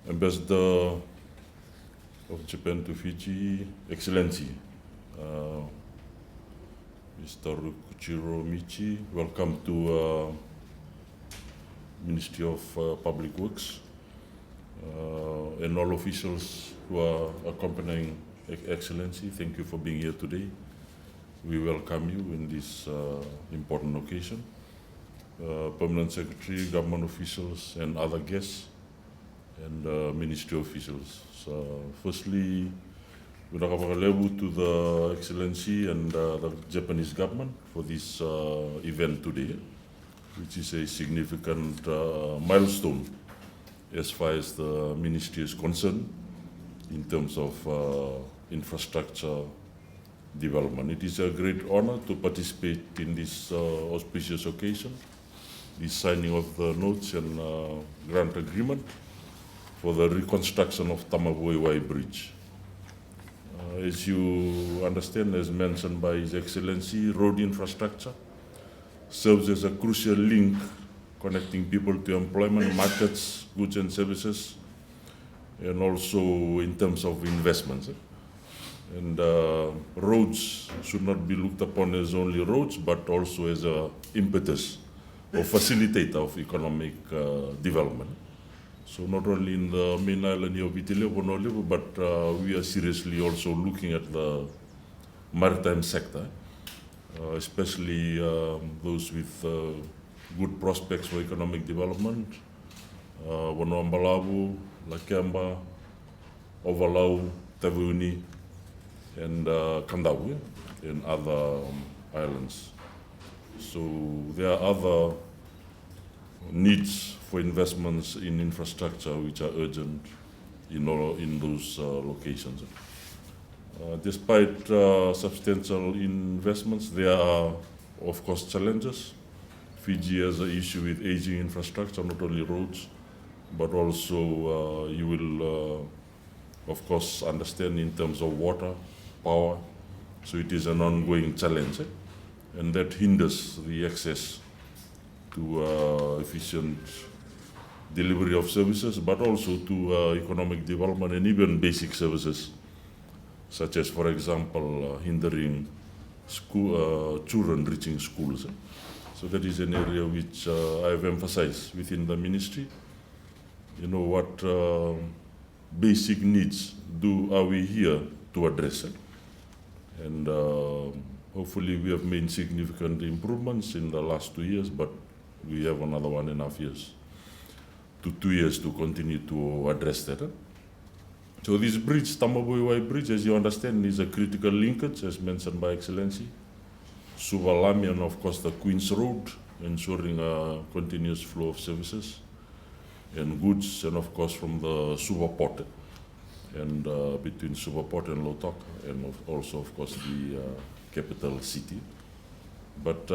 Ambassador of Japan to Fiji, Excellency, Mr. Rukuchiro Michi, welcome to Ministry of Public Works, and all officials who are accompanying Excellency, thank you for being here today. We welcome you in this important occasion. Permanent Secretary, government officials, and other guests, and ministry officials. So firstly, we welcome to the Excellency and the Japanese government for this event today, which is a significant milestone as far as the ministry is concerned in terms of infrastructure development. It is a great honor to participate in this auspicious occasion, the signing of the notes and grant agreement for the reconstruction of Tamavua-i-wai Bridge. As you understand, as mentioned by His Excellency, road infrastructure serves as a crucial link connecting people to employment, markets, goods and services, and also in terms of investments. And roads should not be looked upon as only roads, but also as an impetus or facilitator of economic development. So not only in the main island here of Italy, but we are seriously also looking at the maritime sector, especially those with good prospects for economic development, Wanoambalavu, Lakemba, Ovalau, Taveuni, and Kandau, and other islands. So there are other needs for investments in infrastructure which are urgent in those locations. Despite substantial investments, there are, of course, challenges. Fiji has an issue with aging infrastructure, not only roads, but also you will, of course, understand in terms of water, power. So it is an ongoing challenge, and that hinders the access to efficient delivery of services, but also to economic development and even basic services, such as, for example, hindering children reaching schools. So that is an area which I have emphasized within the ministry. You know, what basic needs are we here to address? And hopefully we have made significant improvements in the last 2 years, but we have another 1.5 years to 2 years to continue to address that. So this bridge, Tamavua-i-wai Bridge, as you understand, is a critical linkage, as mentioned by Excellency. Suva-Lami and of course the Queen's Road, ensuring a continuous flow of services and goods, and of course from the Suva Port, and between Suva Port and Lotok, and also of course the capital city. But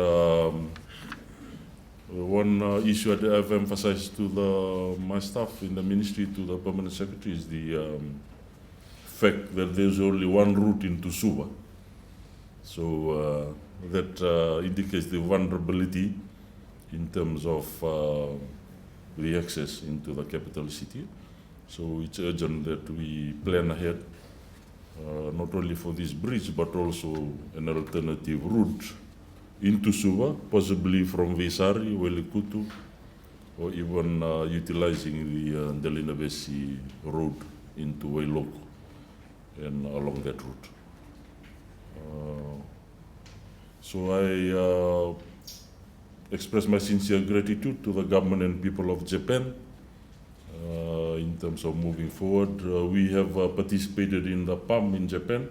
one issue that I've emphasized to my staff in the ministry, to the permanent secretary, is the fact that there's only one route into Suva. So that indicates the vulnerability in terms of the access into the capital city. So it's urgent that we plan ahead, not only for this bridge, but also an alternative route into Suva, possibly from Vesari, Welikutu, or even utilizing the Delinavesi road into Wailoko and along that route. So I express my sincere gratitude to the government and people of Japan in terms of moving forward. We have participated in the PAM in Japan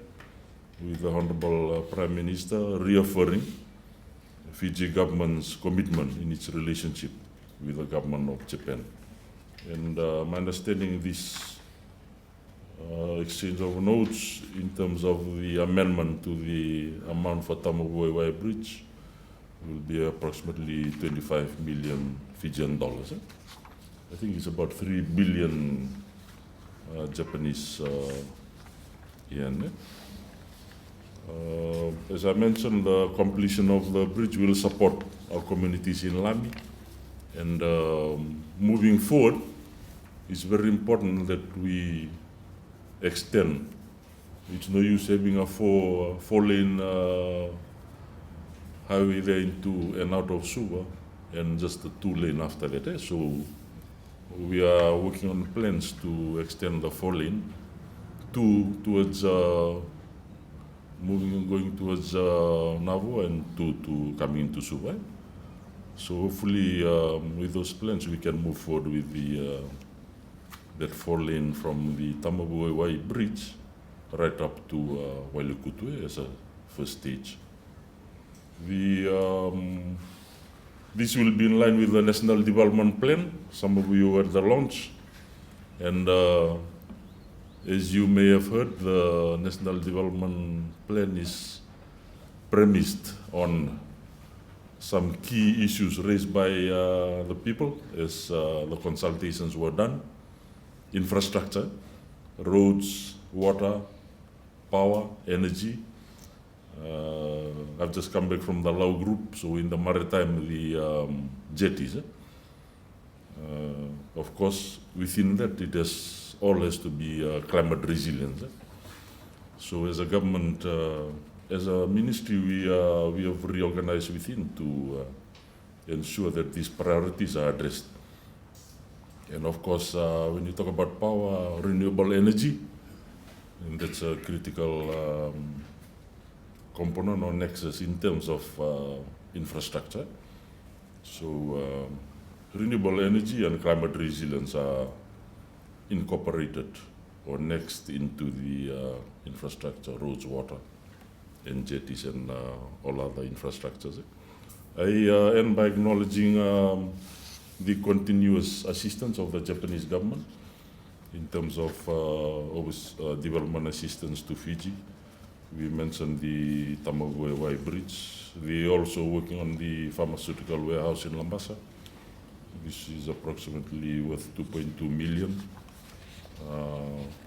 with the Honorable Prime Minister, reaffirming Fiji government's commitment in its relationship with the government of Japan. And my understanding, this exchange of notes in terms of the amendment to the amount for Tamavua-i-wai Bridge will be approximately 25 million Fijian dollars. I think it's about 3 billion Japanese yen. As I mentioned, the completion of the bridge will support our communities in Lami. And moving forward, it's very important that we extend. It's no use having a four-lane highway there into and out of Suva and just a 2-lane after that. So we are working on plans to extend the 4-lane, towards going towards Navu, and to coming into Suva. So hopefully with those plans we can move forward with that 4-lane from the Tamavua-i-wai bridge right up to Wailikutu as a first stage. This will be in line with the National Development Plan. Some of you were at the launch, and as you may have heard, the National Development Plan is premised on some key issues raised by the people as the consultations were done. Infrastructure, roads, water, power, energy. I've just come back from the Lau group, so in the maritime, the jetties. Of course, within that, all has to be climate resilience. So as a government, as a ministry, we have reorganized within to ensure that these priorities are addressed. And of course, when you talk about power, renewable energy, and that's a critical component or nexus in terms of infrastructure. So renewable energy and climate resilience are incorporated or next into the infrastructure, roads, water, and jetties, and all other infrastructures. I end by acknowledging the continuous assistance of the Japanese government in terms of development assistance to Fiji. We mentioned the Tamavua-i-wai bridge. They're also working on the pharmaceutical warehouse in Lambasa. This is approximately worth 2.2 million.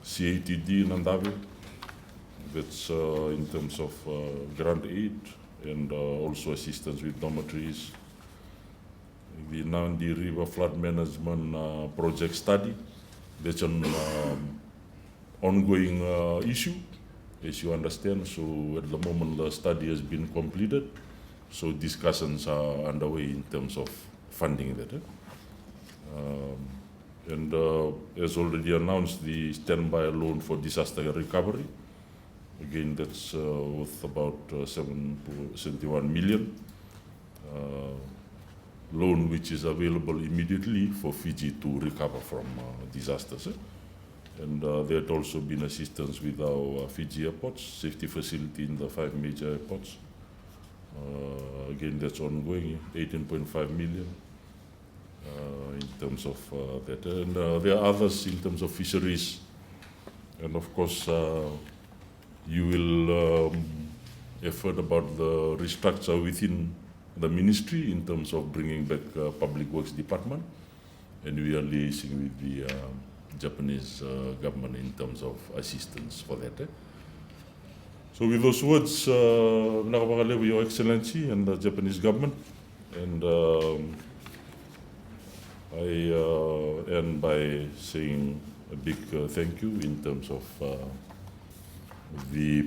CATD in Andavi, that's in terms of grant aid and also assistance with dormitories. The Nandi River Flood Management Project study, that's an ongoing issue, as you understand. So at the moment the study has been completed, so discussions are underway in terms of funding that. And as already announced, the standby loan for disaster recovery, again that's worth about 71 million. Loan which is available immediately for Fiji to recover from disasters. And there had also been assistance with our Fiji airports, safety facility in the 5 major airports. Again, that's ongoing, 18.5 million in terms of that. And there are others in terms of fisheries. And of course, you will have heard about the restructure within the ministry in terms of bringing back Public Works Department. And we are liaising with the Japanese government in terms of assistance for that. So with those words, Your Excellency and the Japanese government, and I end by saying a big thank you in terms of the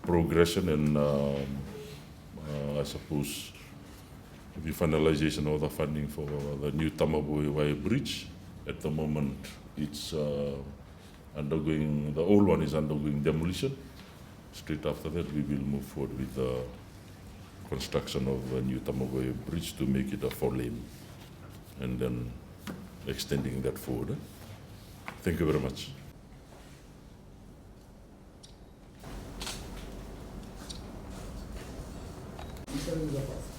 progression and I suppose the finalization of the funding for the new Tamavua-i-wai bridge. At the moment, it's undergoing, the old one is undergoing demolition. Straight after that, we will move forward with the construction of the new Tamavua-i bridge to make it a 4-lane, and then extending that forward. Thank you very much. This one is the first.